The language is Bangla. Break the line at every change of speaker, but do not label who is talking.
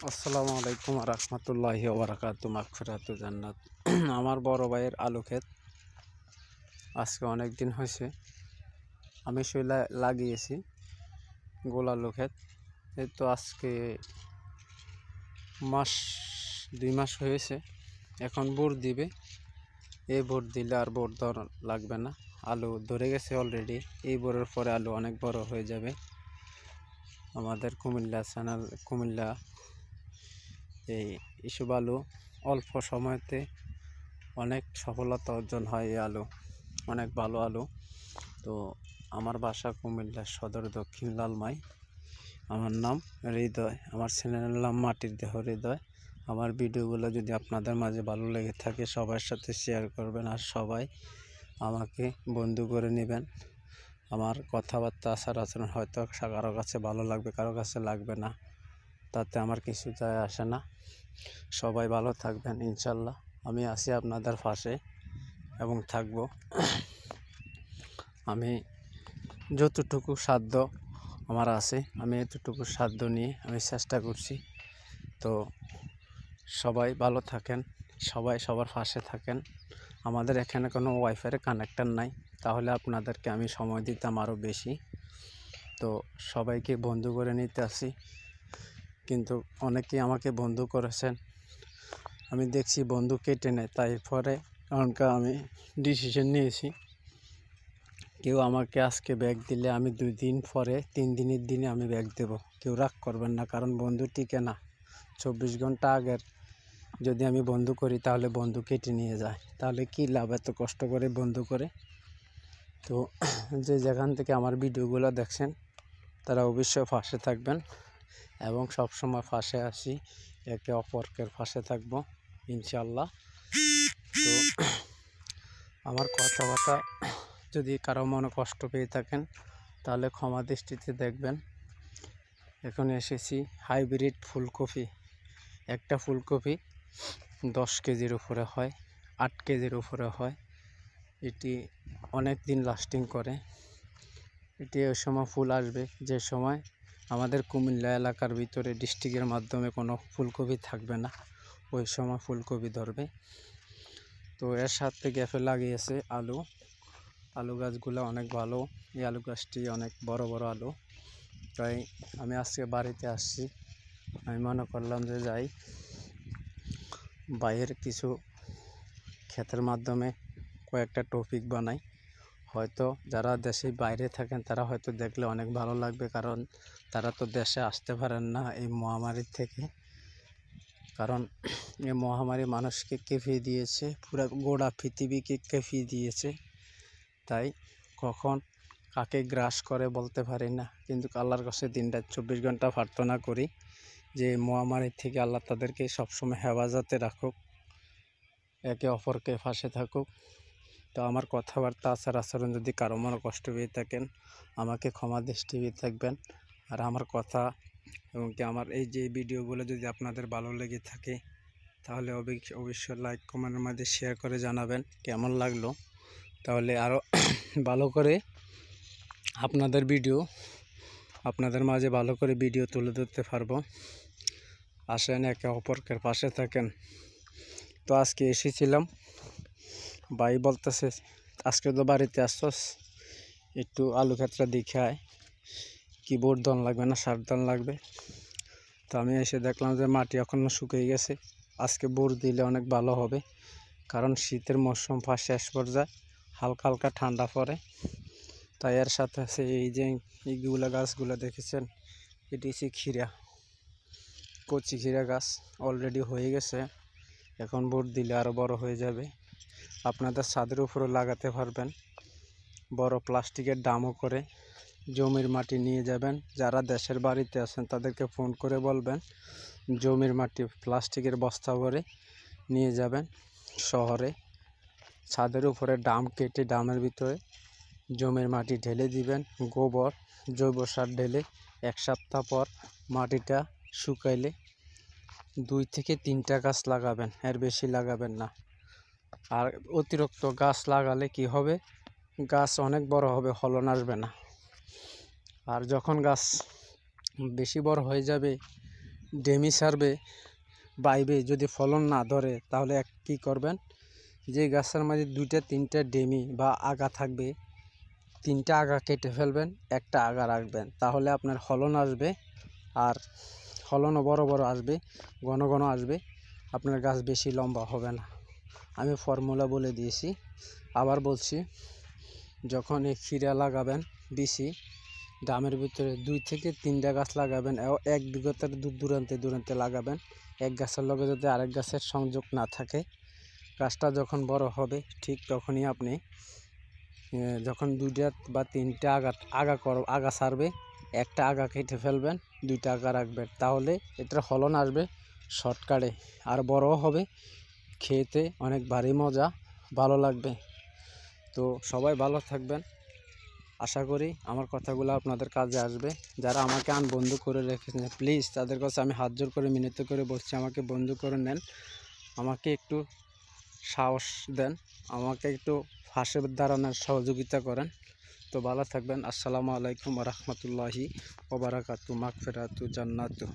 আসসালামু আলাইকুম রহমতুল্লাহি ওবরাকাতু মাগফিরাতু জান্নাত। আমার বড় ভাইয়ের আলু ক্ষেত আজকে অনেক দিন হয়েছে আমি লাগিয়েছি গোল আলু ক্ষেত। এই তো আজকে দুই মাস হয়েছে। এখন বোর দিবে, এই বোর দিলে আর বোর লাগবে না, আলু ধরে গেছে অলরেডি। এই বোরের পরে আলু অনেক বড় হয়ে যাবে। আমাদের কুমিল্লা এইসব আলু অল্প সময়তে অনেক সফলতা অর্জন হয়। এই আলু অনেক ভালো আলু। তো আমার বাসা কুমিল্লা সদর দক্ষিণ লালমাই। আমার নাম হৃদয়, আমার চ্যানেলের নাম মাটির দেহ হৃদয়। আমার ভিডিওগুলো যদি আপনাদের মাঝে ভালো লেগে থাকে সবার সাথে শেয়ার করবেন, আর সবাই আমাকে বন্ধু করে নেবেন। আমার কথাবার্তা আচার আচরণ হয়তো কারো কাছে ভালো লাগবে, কারো কাছে লাগবে না, তাতে আমার কিছু যায় আসে না। সবাই ভালো থাকবেন ইনশাল্লাহ। আমি আছি আপনাদের পাশে এবং থাকব। আমি যতটুকু সাধ্য আমার আছে, আমি এতটুকু সাধ্য নিয়ে আমি চেষ্টা করছি। তো সবাই ভালো থাকেন, সবাই সবার পাশে থাকেন। আমাদের এখানে কোনো ওয়াইফাইয়ের কানেক্টর নাই, তাহলে আপনাদেরকে আমি সময় দিতাম আরও বেশি। তো সবাইকে বন্ধু করে নিতে আসি, কিন্তু অনেকেই আমাকে বন্ধু করেছেন, আমি দেখছি বন্ধু কেটে নেয়। তাই পরে আমি ডিসিশন নিয়েছি, কেউ আমাকে আজকে ব্যাগ দিলে আমি 2 দিন পরে 3 দিনের দিনে আমি ব্যাগ দেব। কেউ রাগ করবেন না, কারণ বন্ধু টিকে না। 24 ঘন্টা আগের যদি আমি বন্ধু করি তাহলে বন্ধু কেটে নিয়ে যায়, তাহলে কি লাভ এত কষ্ট করে বন্ধু করে। তো যে যেখান থেকে আমার ভিডিওগুলো দেখছেন তারা অবশ্যই পাশে থাকবেন এবং সবসময় পাশে আসি, একে অপরকে পাশে থাকবো ইনশাল্লাহ। তো আমার কথাবার্তা যদি কারো মনে কষ্ট পেয়ে থাকেন তাহলে ক্ষমা দৃষ্টিতে দেখবেন। এখন এসেছি হাইব্রিড ফুলকপি। একটা ফুলকপি 10 কেজির উপরে হয়, 8 কেজির উপরে হয়। এটি অনেক দিন লাস্টিং করে। এটি ওই সময় ফুল আসবে যে সময় আমাদের কুমিল্লা এলাকার ভিতরে ডিস্ট্রিক্টের মাধ্যমে কোনো ফুলকপি থাকবে না, ওই সময় ফুলকপি ধরবে। তো এর সাথে গ্যাপে লাগিয়েছে আলু গাছগুলো অনেক ভালো। এই আলু গাছটি অনেক বড় বড় আলু। তাই আমি আজকে বাড়িতে আসছি, আমি মনে করলাম যে যাই বাইরের কিছু ক্ষেতের মাধ্যমে কয়েকটা টপিক বানাই। হয়তো যারা দেশে বাইরে থাকেন তারা হয়তো দেখলে অনেক ভালো লাগবে, কারণ তারা তো দেশে আসতে পারেন না এই মহামারীর থেকে। কারণ এই মহামারী মানুষকে কেঁপিয়ে দিয়েছে, পুরো গোটা পৃথিবীকে কেঁপিয়ে দিয়েছে। তাই কখন কাকে গ্রাস করে বলতে পারি না, কিন্তু আল্লাহর কাছে দিন-রাত 24 ঘন্টা প্রার্থনা করি যে মহামারীর থেকে আল্লাহ তাদেরকে সবসময় হেফাজতে রাখুক, একে অপরকে পাশে থাকুক। তো আমার কথাবার্তা আচার আচরণ যদি কারো মনে কষ্ট পেয়ে থাকেন আমাকে ক্ষমা দৃষ্টিতে থাকবেন। আর আমার কথা এবং কি আমার এই যে ভিডিওগুলো যদি আপনাদের ভালো লেগে থাকে তাহলে অবশ্যই লাইক কমেন্টের মধ্যে শেয়ার করে জানাবেন কেমন লাগলো, তাহলে আরও ভালো করে আপনাদের মাঝে ভালো করে ভিডিও তুলে ধরতে পারবো। আসেন একে অপরকে পাশে থাকেন। তো আজকে এসেছিলাম, ভাই বলতেছে আজকে তো বাড়িতে আসছস, একটু আলু ক্ষেতটা দেখে আয়, কি বোর ধান লাগবে না সার ধান লাগবে। তো আমি এসে দেখলাম যে মাটি এখনও শুকিয়ে গেছে, আজকে বোর দিলে অনেক ভালো হবে, কারণ শীতের মৌসুম শেষ পর্যায়ে হালকা হালকা ঠান্ডা পড়ে। তাই এর সাথে আছে এই যে এইগুলা গাছগুলো দেখেছেন, এটি হচ্ছে কচি ক্ষীরা গাছ, অলরেডি হয়ে গেছে। এখন বোর দিলে আরও বড় হয়ে যাবে। আপনাদের ছাদের উপরে লাগাতে পারবেন, বড় প্লাস্টিকের ড্রামও করে জমির মাটি নিয়ে যাবেন। যারা দেশের বাড়িতে আছেন তাদেরকে ফোন করে বলবেন জমির মাটি প্লাস্টিকের বস্তা ভরে নিয়ে যাবেন শহরে। ছাদের উপরে ড্রাম কেটে ড্রামের ভিতরে জমির মাটি ঢেলে দিবেন, গোবর জৈব সার ঢেলে 1 সপ্তাহ পর মাটিটা শুকাইলে 2 থেকে 3টা গাছ লাগাবেন, এর বেশি লাগাবেন না। আর অতিরিক্ত গাছ লাগালে কি হবে, গাছ অনেক বড় হবে, ফলন আসবে না। আর যখন গাছ বেশি বড় হয়ে যাবে ডেমি সারবে বাইবে যদি ফলন না ধরে তাহলে কী করবেন, যে গাছের মাঝে 2-3টা ডেমি বা আগা থাকবে 3টা আগা কেটে ফেলবেন, একটা আগা রাখবেন, তাহলে আপনার ফলন আসবে আর ফলনও বড় বড় আসবে, ঘন ঘন আসবে, আপনার গাছ বেশি লম্বা হবে না। আমি ফর্মুলা বলে দিয়েছি, আবার বলছি, যখন এই খিরা লাগাবেন বিচি ড্রামের ভিতরে 2 থেকে 3টা গাছ লাগাবেন, 1 বিঘাতের দূরান্তে লাগাবেন। এক গাছের লগে যদি আরেক গাছের সংযোগ না থাকে, গাছটা যখন বড় হবে ঠিক তখনই আপনি যখন 2টা বা 3টা আগা ছাড়বে, একটা আগা কেটে ফেলবেন, 2টা আগা রাখবেন, তাহলে এটার ফলন আসবে শর্টকাটে আর বড়ও হবে, খেতে অনেক ভারী মজা, ভালো লাগবে। তো সবাই ভালো থাকবেন, আশা করি আমার কথাগুলো আপনাদের কাজে আসবে। যারা আমাকে বন্ধু করে রেখেছেন প্লিজ তাদের কাছে আমি হাত জোর করে মিনতি করে বলছি, আমাকে বন্ধু করে নেন, আমাকে একটু সাহস দেন, আমাকে একটু পাশে দাঁড়ানোর সহযোগিতা করেন। তো ভালো থাকবেন। আসসালামু আলাইকুম ওয়া রাহমাতুল্লাহি ওয়া বারাকাতুহু, মাগফিরাতু, জান্নাতু।